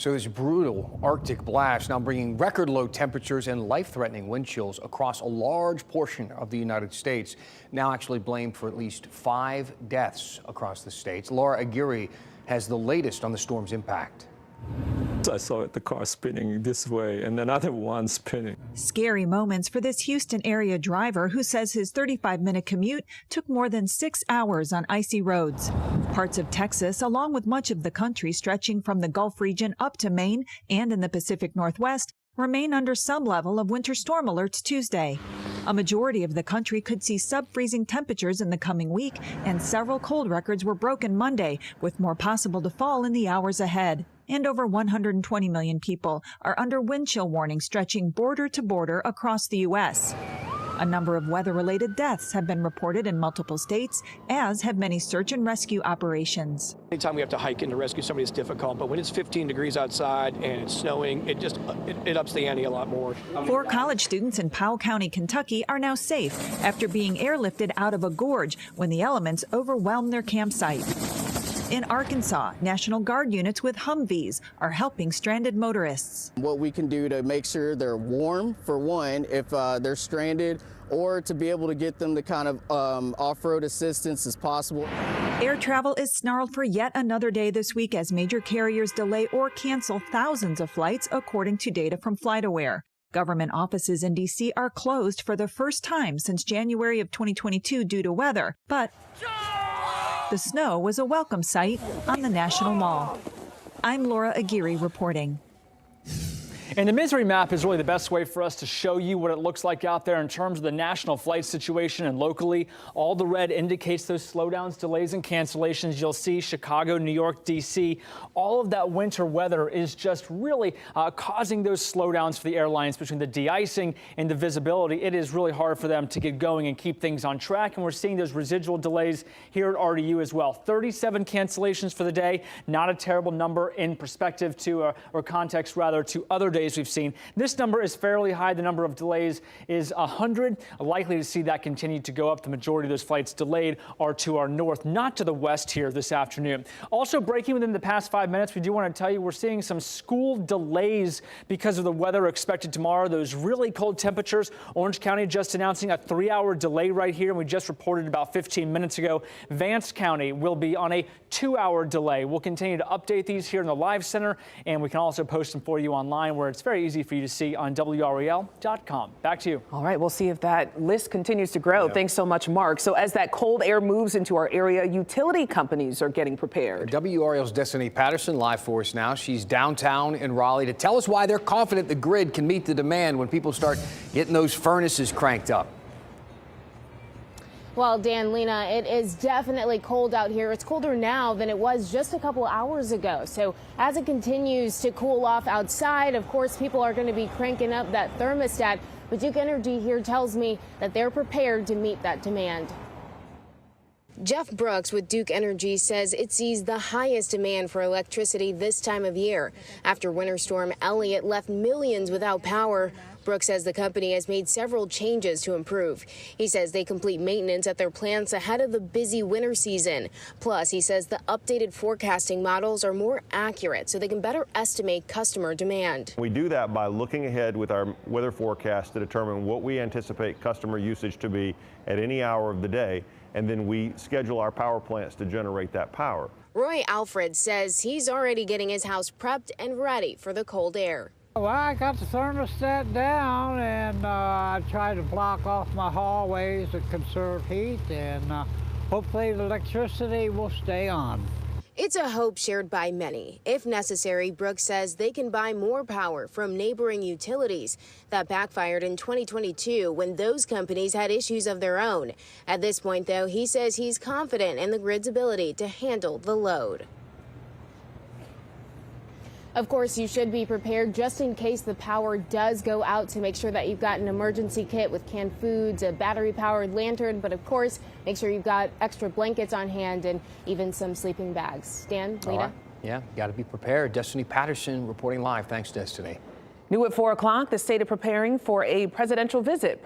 So this brutal Arctic blast now bringing record low temperatures and life-threatening wind chills across a large portion of the United States. Now actually blamed for at least 5 deaths across the states. Laura Aguirre has the latest on the storm's impact. I saw the car spinning this way and another one spinning. Scary moments for this Houston area driver who says his 35-minute commute took more than 6 hours on icy roads. Parts of Texas, along with much of the country stretching from the Gulf region up to Maine and in the Pacific Northwest, remain under some level of winter storm alerts Tuesday. A majority of the country could see sub-freezing temperatures in the coming week, and several cold records were broken Monday, with more possible to fall in the hours ahead. And over 120 million people are under wind chill warnings stretching border to border across the U.S. A number of weather-related deaths have been reported in multiple states, as have many search and rescue operations. Anytime we have to hike in to rescue somebody, it's difficult, but when it's 15 degrees outside and it's snowing, it ups the ante a lot more. 4 college students in Powell County, Kentucky are now safe after being airlifted out of a gorge when the elements overwhelmed their campsite. In Arkansas, National Guard units with Humvees are helping stranded motorists. What we can do to make sure they're warm, for one, if they're stranded, or to be able to get them the kind of off-road assistance as possible. Air travel is snarled for yet another day this week as major carriers delay or cancel thousands of flights, according to data from FlightAware. Government offices in D.C. are closed for the first time since January of 2022 due to weather, but the snow was a welcome sight on the National Mall. I'm Laura Aguirre reporting. And the misery map is really the best way for us to show you what it looks like out there in terms of the national flight situation and locally. All the red indicates those slowdowns, delays, and cancellations. You'll see Chicago, New York, D.C. All of that winter weather is just really causing those slowdowns for the airlines between the de-icing and the visibility. It is really hard for them to get going and keep things on track. And we're seeing those residual delays here at RDU as well. 37 cancellations for the day. Not a terrible number in perspective to, or context rather, to other days we've seen. This number is fairly high. The number of delays is 100. Likely to see that continue to go up. The majority of those flights delayed are to our north, not to the west here this afternoon. Also breaking within the past 5 minutes, we do want to tell you we're seeing some school delays because of the weather expected tomorrow. Those really cold temperatures. Orange County just announcing a 3-hour delay right here. We just reported about 15 minutes ago. Vance County will be on a 2-hour delay. We'll continue to update these here in the Live Center, and we can also post them for you online where it's very easy for you to see on WRAL.com. Back to you. All right, we'll see if that list continues to grow. Thanks so much, Mark. So as that cold air moves into our area, utility companies are getting prepared. WRAL's Destiny Patterson live for us now. She's downtown in Raleigh to tell us why they're confident the grid can meet the demand when people start getting those furnaces cranked up. Well, Dan, Lena, it is definitely cold out here. It's colder now than it was just a couple hours ago. So as it continues to cool off outside, of course, people are going to be cranking up that thermostat. But Duke Energy here tells me that they're prepared to meet that demand. Jeff Brooks with Duke Energy says it sees the highest demand for electricity this time of year. After Winter Storm Elliott left millions without power, Brooks says the company has made several changes to improve. He says they complete maintenance at their plants ahead of the busy winter season. Plus, he says the updated forecasting models are more accurate so they can better estimate customer demand. We do that by looking ahead with our weather forecast to determine what we anticipate customer usage to be at any hour of the day, and then we schedule our power plants to generate that power. Roy Alfred says he's already getting his house prepped and ready for the cold air. Well, I got the thermostat down, and I try to block off my hallways to conserve heat, and hopefully the electricity will stay on. It's a hope shared by many. If necessary, Brooks says they can buy more power from neighboring utilities. That backfired in 2022 when those companies had issues of their own. At this point, though, he says he's confident in the grid's ability to handle the load. Of course, you should be prepared just in case the power does go out, to make sure that you've got an emergency kit with canned foods, a battery-powered lantern, but of course, make sure you've got extra blankets on hand and even some sleeping bags. Dan, Lena? Right. Yeah, got to be prepared. Destiny Patterson reporting live. Thanks, Destiny. New at 4 o'clock, the state of preparing for a presidential visit.